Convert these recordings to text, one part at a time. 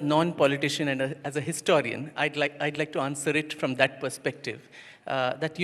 non-politician and as a historian, I'd like to answer it from that perspective. That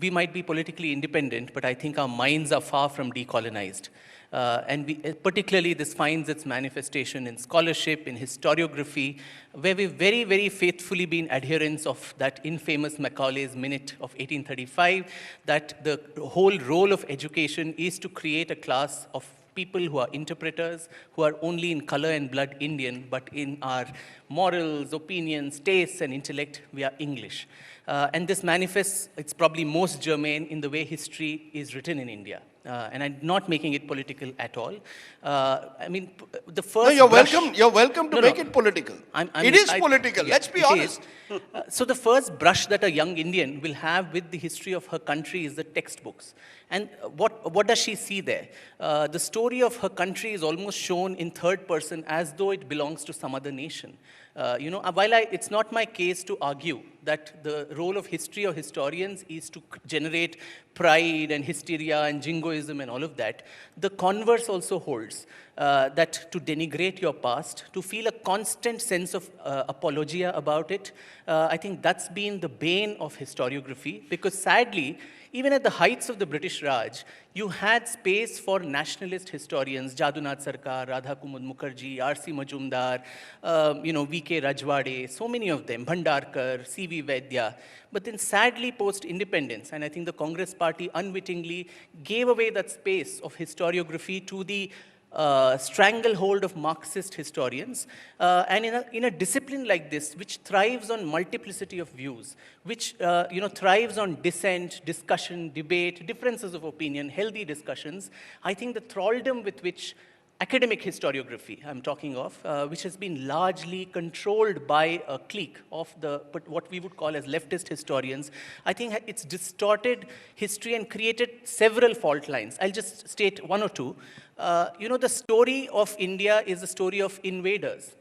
we might be politically independent, but I think our minds are far from decolonized. Particularly this finds its manifestation in scholarship, in historiography, where we've very, very faithfully been adherents of that infamous Macaulay's Minute of 1835, that the whole role of education is to create a class of people who are interpreters, who are only in color and blood Indian, but in our morals, opinions, tastes, and intellect, we are English. And this manifests, it's probably most germane in the way history is written in India. And I'm not making it political at all. I mean, the first. No, you're welcome to make it political. It is political. Yeah, let's be honest. So the first brush that a young Indian will have with the history of her country is the textbooks. And what does she see there? The story of her country is almost shown in third person as though it belongs to some other nation. While it's not my case to argue that the role of history or historians is to generate pride and hysteria and jingoism and all of that, the converse also holds, that to denigrate your past, to feel a constant sense of apologia about it, I think that's been the bane of historiography, because sadly, even at the heights of the British Raj, you had space for nationalist historians, Jadunath Sarkar, Radha Kumud Mukherjee, R.C. Majumdar, V.K. Rajwade, so many of them, Bhandarkar, C.V. Vaidya. But then sadly, post-independence, and I think the Congress party unwittingly gave away that space of historiography to the stranglehold of Marxist historians, and in a discipline like this, which thrives on multiplicity of views, which thrives on dissent, discussion, debate, differences of opinion, healthy discussions, I think the thraldom with which academic historiography, I'm talking of, which has been largely controlled by a clique of what we would call as leftist historians, I think it's distorted history and created several fault lines. I'll just state one or two. The story of India is the story of invaders.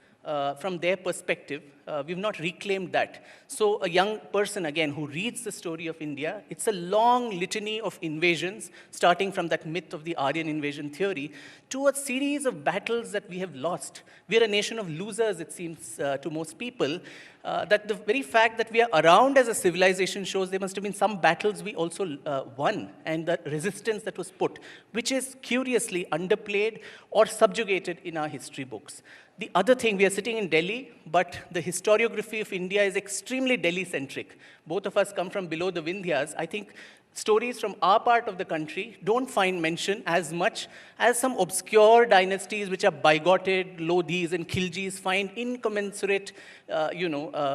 From their perspective, we've not reclaimed that. So a young person, again, who reads the story of India, it's a long litany of invasions, starting from that myth of the Aryan invasion theory, to a series of battles that we have lost. We're a nation of losers, it seems, to most people. That the very fact that we are around as a civilization shows there must have been some battles we also won, and the resistance that was put, which is curiously underplayed or subjugated in our history books. The other thing, we are sitting in Delhi, but the historiography of India is extremely Delhi-centric. Both of us come from below the Vindhyas. I think stories from our part of the country don't find mention as much as some obscure dynasties which are bigoted, Lodhis and Khiljis find incommensurate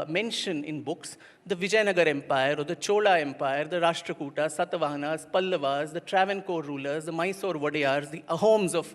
mention in books. The Vijayanagar Empire or the Chola Empire, the Rashtrakutas, Satavahanas, Pallavas, the Travancore rulers, the Mysore Wadeyars, the Ahoms of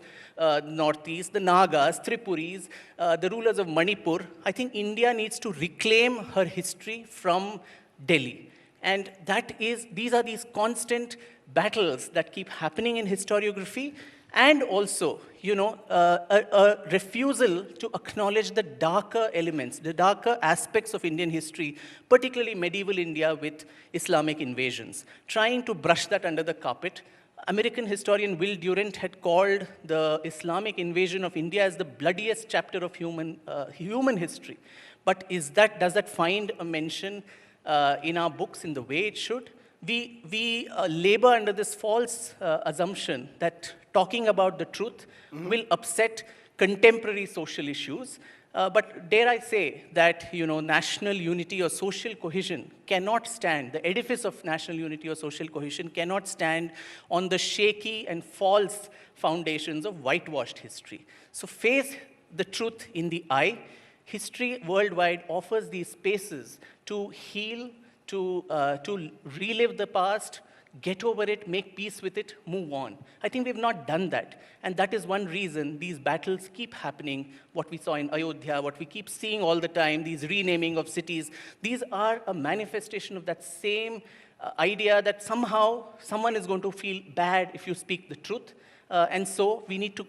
Northeast, the Nagas, Tripuris, the rulers of Manipur. I think India needs to reclaim her history from Delhi. And these are these constant battles that keep happening in historiography, and also, a refusal to acknowledge the darker elements, the darker aspects of Indian history, particularly medieval India with Islamic invasions, trying to brush that under the carpet. American historian Will Durant had called the Islamic invasion of India as the bloodiest chapter of human history. But does that find a mention in our books in the way it should? We labor under this false assumption that talking about the truth will upset contemporary social issues. But dare I say that national unity or social cohesion cannot stand, the edifice of national unity or social cohesion cannot stand on the shaky and false foundations of whitewashed history. So face the truth in the eye. History worldwide offers these spaces to heal, to relive the past, get over it, make peace with it, move on. I think we've not done that. And that is one reason these battles keep happening, what we saw in Ayodhya, what we keep seeing all the time, these renaming of cities. These are a manifestation of that same idea that somehow someone is going to feel bad if you speak the truth. And so we need to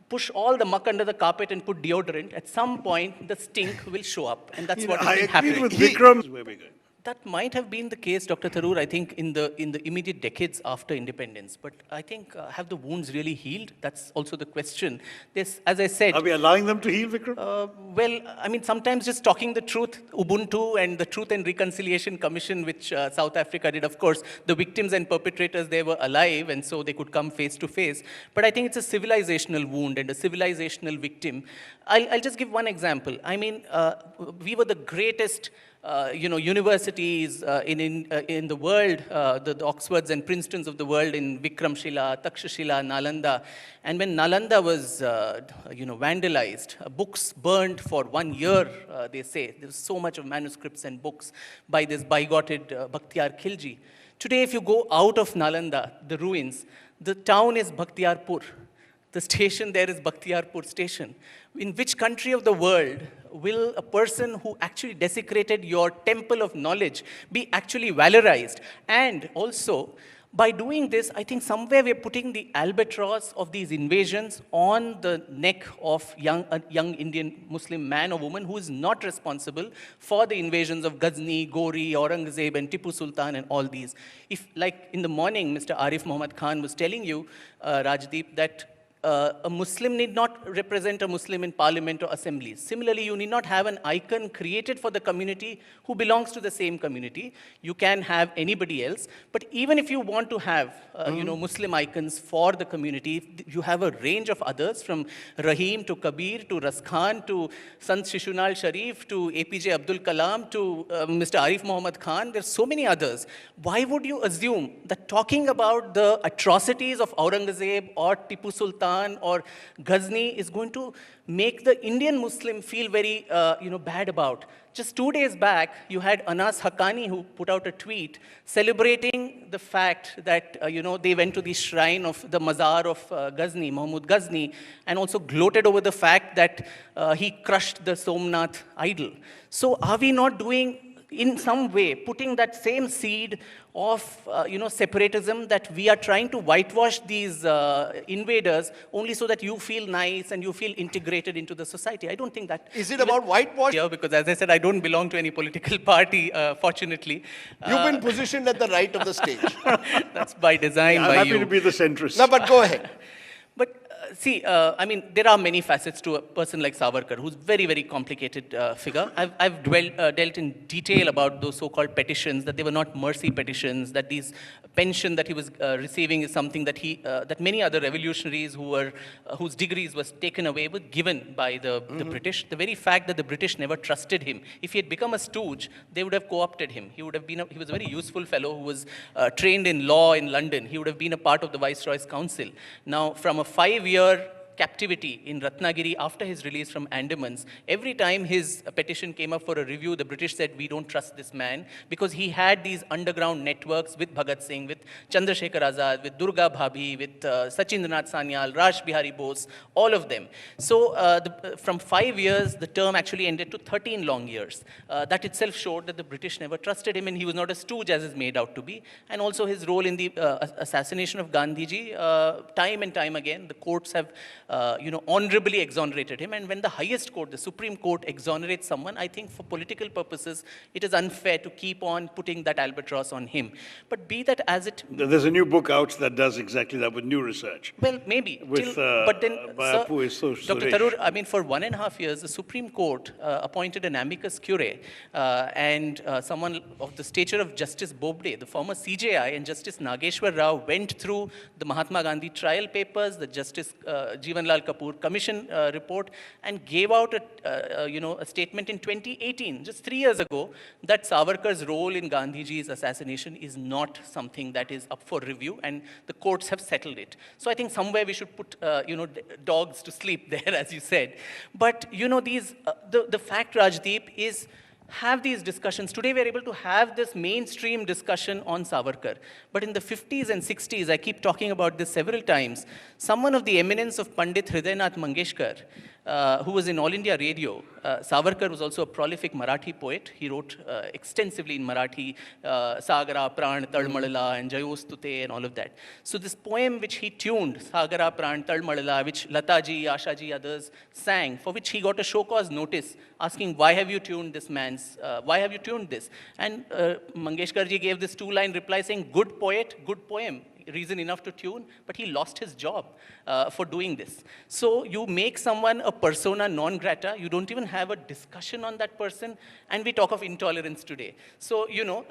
push all the muck under the carpet and put deodorant. At some point, the stink will show up. And that's what is happening. I agree with Vikram. That might have been the case, Dr. Tharoor, I think, in the immediate decades after independence. But I think, have the wounds really healed? That's also the question. This, as I said... Are we allowing them to heal, Vikram? Well, I mean, sometimes just talking the truth, Ubuntu and the Truth and Reconciliation Commission, which South Africa did, of course, the victims and perpetrators, they were alive, and so they could come face to face. But I think it's a civilizational wound and a civilizational victim. I'll just give one example. I mean, we were the greatest universities in the world, the Oxfords and Princetons of the world in Vikramshila, Takshashila, Nalanda. And when Nalanda was, vandalized, books burned for 1 year, they say. There was so much of manuscripts and books by this bigoted Bakhtiyar Khilji. Today, if you go out of Nalanda, the ruins, the town is Bakhtiyarpur. The station there is Bakhtiyarpur station. In which country of the world will a person who actually desecrated your temple of knowledge be actually valorized? And also, by doing this, I think somewhere we're putting the albatross of these invasions on the neck of a young Indian Muslim man or woman who is not responsible for the invasions of Ghazni, Gori, Aurangzeb, and Tipu Sultan and all these. If, like in the morning, Mr. Arif Muhammad Khan was telling you, Rajdeep, that a Muslim need not represent a Muslim in parliament or assemblies. Similarly, you need not have an icon created for the community who belongs to the same community. You can have anybody else. But even if you want to have, Muslim icons for the community, you have a range of others, from Rahim to Kabir to Raskhan to Sant Shishunal Sharif to APJ Abdul Kalam to Mr. Arif Muhammad Khan. There are so many others. Why would you assume that talking about the atrocities of Aurangzeb or Tipu Sultan or Ghazni is going to make the Indian Muslim feel very, bad about? Just 2 days back, you had Anas Haqqani, who put out a tweet celebrating the fact that, they went to the shrine of the Mazar of Ghazni, Mahmud Ghazni, and also gloated over the fact that he crushed the Somnath idol. So are we not doing, in some way, putting that same seed of, separatism, that we are trying to whitewash these invaders only so that you feel nice and you feel integrated into the society? I don't think that... Is it about whitewash? Yeah, because as I said, I don't belong to any political party, fortunately. You've been positioned at the right of the stage. That's by design, I'm by happy you. to be the centrist. No, but go ahead. But see, there are many facets to a person like Savarkar, who's very, very complicated figure. I've dealt in detail about those so-called petitions, that they were not mercy petitions, that these pension that he was receiving is something that that many other revolutionaries whose degrees was taken away were given by the British. The very fact that the British never trusted him, if he had become a stooge, they would have co-opted him. He was a very useful fellow who was trained in law in London. He would have been a part of the Viceroy's Council. Now, from a 5-year captivity in Ratnagiri after his release from Andamans, every time his petition came up for a review, the British said, we don't trust this man, because he had these underground networks with Bhagat Singh, with Chandrasekhar Azad, with Durga Bhabhi, with Sachindranath Sanyal, Raj Bihari Bose, all of them. So from 5 years, the term actually ended to 13 long years. That itself showed that the British never trusted him, and he was not a stooge as is made out to be. And also his role in the assassination of Gandhiji, time and time again, the courts have honorably exonerated him. And when the highest court, the Supreme Court, exonerates someone, I think for political purposes, it is unfair to keep on putting that albatross on him. But be that as it... There's a new book out that does exactly that with new research. Well, maybe. With, but then, Dr. Tharoor, for 1.5 years, the Supreme Court appointed an amicus curiae, and someone of the stature of Justice Bobde, the former CJI, and Justice Nageshwar Rao went through the Mahatma Gandhi trial papers, the Justice Jivanlal Kapoor Commission report, and gave out a statement in 2018, just 3 years ago, that Savarkar's role in Gandhiji's assassination is not something that is up for review, and the courts have settled it. So I think somewhere we should put, dogs to sleep there, as you said. But, the fact, Rajdeep, is have these discussions. Today we are able to have this mainstream discussion on Savarkar. But in the 50s and 60s, I keep talking about this several times, someone of the eminence of Pandit Hridaynath Mangeshkar who was in All India Radio. Savarkar was also a prolific Marathi poet. He wrote extensively in Marathi, Sagara, Pran, Talmalala, and Jayostute, and all of that. So this poem which he tuned, Sagara, Pran, Talmalala, which Lataji, Ashaji, others sang, for which he got a show cause notice, asking, why have you tuned this man's, why have you tuned this? And Mangeshkarji gave this two-line reply saying, good poet, good poem. Reason enough to tune, but he lost his job for doing this. So you make someone a persona non grata, you don't even have a discussion on that person, and we talk of intolerance today. So, you know,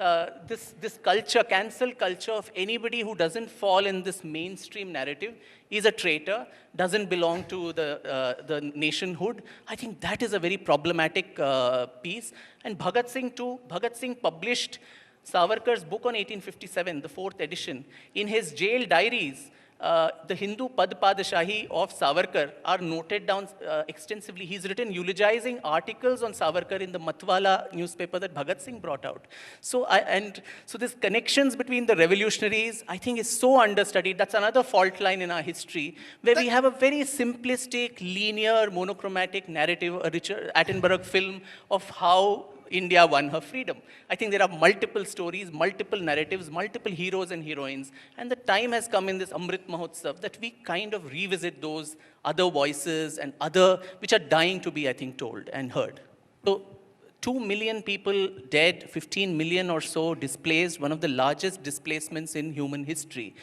this culture, cancel culture of anybody who doesn't fall in this mainstream narrative is a traitor, doesn't belong to the nationhood. I think that is a very problematic piece. And Bhagat Singh too, Bhagat Singh published Savarkar's book on 1857, the 4th edition. In his jail diaries, the Hindu Pad Padashahi of Savarkar are noted down extensively. He's written eulogizing articles on Savarkar in the Matwala newspaper that Bhagat Singh brought out. So, so this connections between the revolutionaries, I think, is so understudied. That's another fault line in our history, where we have a very simplistic, linear, monochromatic narrative, a Richard Attenborough film of how India won her freedom. I think there are multiple stories, multiple narratives, multiple heroes and heroines, and the time has come in this Amrit Mahotsav that we kind of revisit those other voices and other, which are dying to be, I think, told and heard. So 2 million people dead, 15 million or so displaced, one of the largest displacements in human history,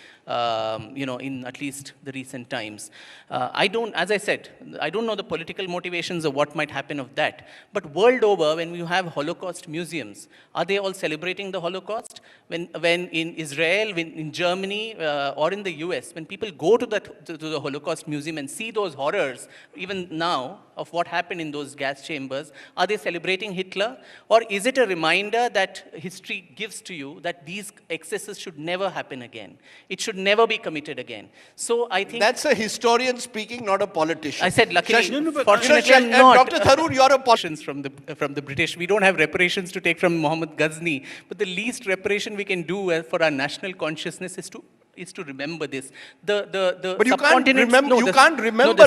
you know, in at least the recent times. As I said, I don't know the political motivations of what might happen of that. But world over, when you have Holocaust museums, are they all celebrating the Holocaust? When in Israel, in Germany, or in the US, when people go to the Holocaust museum and see those horrors, even now, of what happened in those gas chambers, are they celebrating Hitler? Or is it a reminder that history gives to you that these excesses should never happen again? It should never be committed again. So I think... That's a historian speaking, not a politician. I said, luckily, fortunately, I'm not. Dr. Tharoor, you're a politician. From the British. We don't have reparations to take from Muhammad Ghazni. But the least reparation we can do for our national consciousness is to remember this. But you can't remember, you can't remember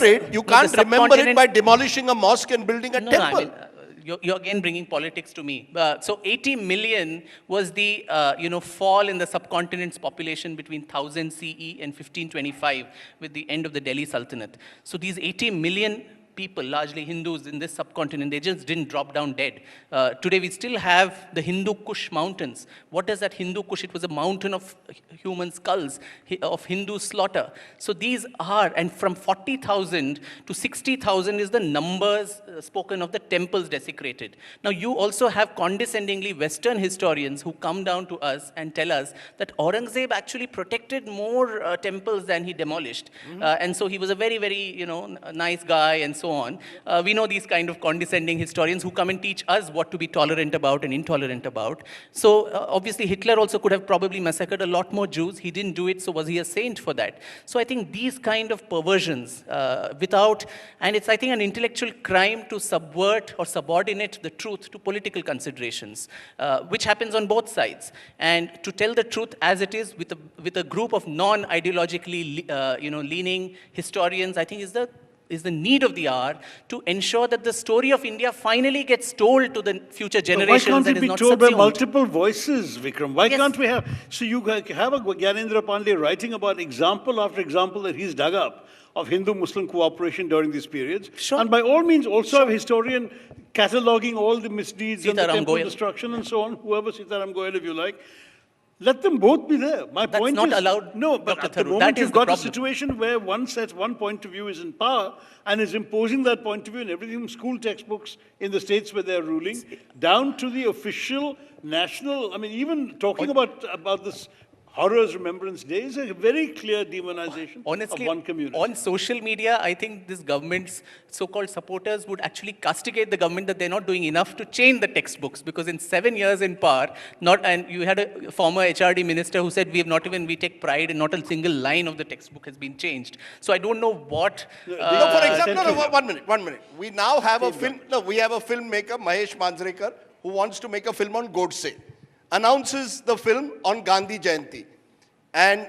it by demolishing a mosque and building a temple. I mean, you're again bringing politics to me. So 80 million was the fall in the subcontinent's population between 1000 CE and 1525 with the end of the Delhi Sultanate. So these 80 million people, largely Hindus in this subcontinent, they just didn't drop down dead. Today we still have the Hindu Kush mountains. What is that Hindu Kush? It was a mountain of human skulls, of Hindu slaughter. So these are, and from 40,000 to 60,000 is the numbers spoken of the temples desecrated. Now you also have condescendingly Western historians who come down to us and tell us that Aurangzeb actually protected more temples than he demolished. And so he was a very, very, nice guy and so on. We know these kind of condescending historians who come and teach us what to be tolerant about and intolerant about. So obviously Hitler also could have probably massacred a lot more Jews. He didn't do it, so was he a saint for that? So I think these kind of perversions and it's, I think, an intellectual crime to subvert or subordinate the truth to political considerations, which happens on both sides. And to tell the truth as it is with a group of non-ideologically leaning historians, I think is the need of the hour to ensure that the story of India finally gets told to the future generations. Why can't it be told by multiple voices, Vikram? Why can't we have... So you have a Gyanendra Pandey writing about example after example that he's dug up of Hindu-Muslim cooperation during these periods. Sure. And by all means also have a historian cataloguing all the misdeeds and the temple destruction and so on, whoever, Sitaram Goyal if you like. Let them both be there. That's not allowed. No, but at the moment you've got a situation where one point of view is in power and is imposing that point of view in everything from school textbooks in the states where they're ruling, down to the official national, even talking about this Horrors Remembrance Day is a very clear demonization of one community. On social media, I think this government's so-called supporters would actually castigate the government that they're not doing enough to change the textbooks, because in 7 years in power, and you had a former HRD minister who said we take pride in not a single line of the textbook has been changed. So I don't know what... for example, one minute. We now have we have a filmmaker, Mahesh Manjrekar, who wants to make a film on Godse. Announces the film on Gandhi Jayanti. And,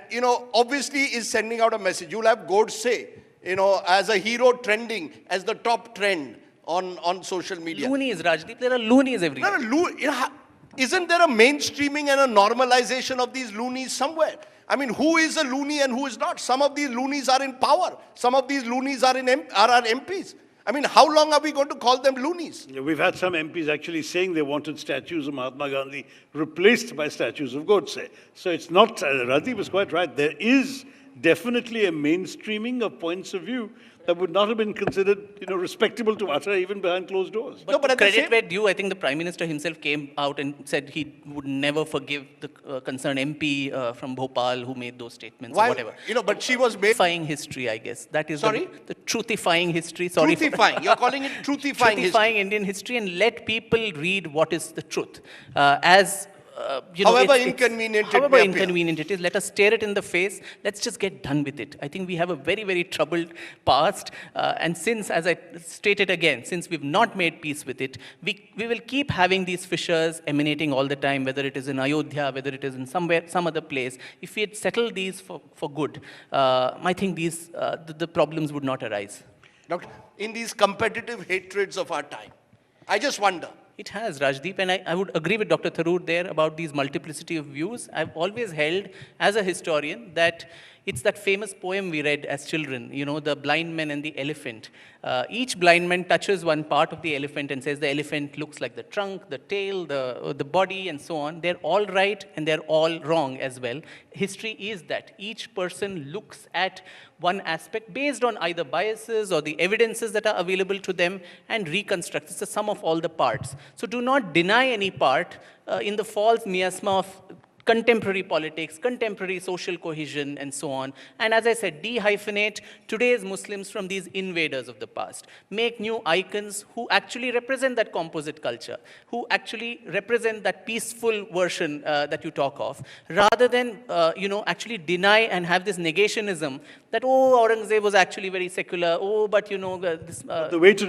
obviously is sending out a message. You'll have Godse as a hero trending as the top trend on social media. Loonies, Rajdeep, there are loonies everywhere. Isn't there a mainstreaming and a normalization of these loonies somewhere? I mean, who is a loony and who is not? Some of these loonies are in power. Some of these loonies are our MPs. I mean, how long are we going to call them loonies? We've had some MPs actually saying they wanted statues of Mahatma Gandhi replaced by statues of Godse. So it's not, Radhi was quite right. There is definitely a mainstreaming of points of view that would not have been considered, respectable to utter even behind closed doors. But credit where due, I think the Prime Minister himself came out and said he would never forgive the concerned MP from Bhopal who made those statements or whatever. But she was made... Truthifying history, I guess. That is Sorry? the truthifying history. Truthifying. You're calling it truthifying history. Truthifying Indian history and let people read what is the truth. However inconvenient it is, let us stare it in the face. Let's just get done with it. I think we have a very, very troubled past. And since, as I stated again, since we've not made peace with it, we will keep having these fissures emanating all the time, whether it is in Ayodhya, whether it is in some other place. If we had settled these for good, I think the problems would not arise. Doctor, in these competitive hatreds of our time, I just wonder. It has, Rajdeep, and I would agree with Dr. Tharoor there about these multiplicity of views. I've always held, as a historian, that it's that famous poem we read as children, the blind man and the elephant. Each blind man touches one part of the elephant and says the elephant looks like the trunk, the tail, the body, and so on. They're all right and they're all wrong as well. History is that. Each person looks at one aspect based on either biases or the evidences that are available to them and reconstructs. It's the sum of all the parts. So do not deny any part in the false miasma of contemporary politics, contemporary social cohesion, and so on. And as I said, de-hyphenate today's Muslims from these invaders of the past. Make new icons who actually represent that composite culture, who actually represent that peaceful version that you talk of, rather than, actually deny and have this negationism that, Aurangzeb was actually very secular, but, the way to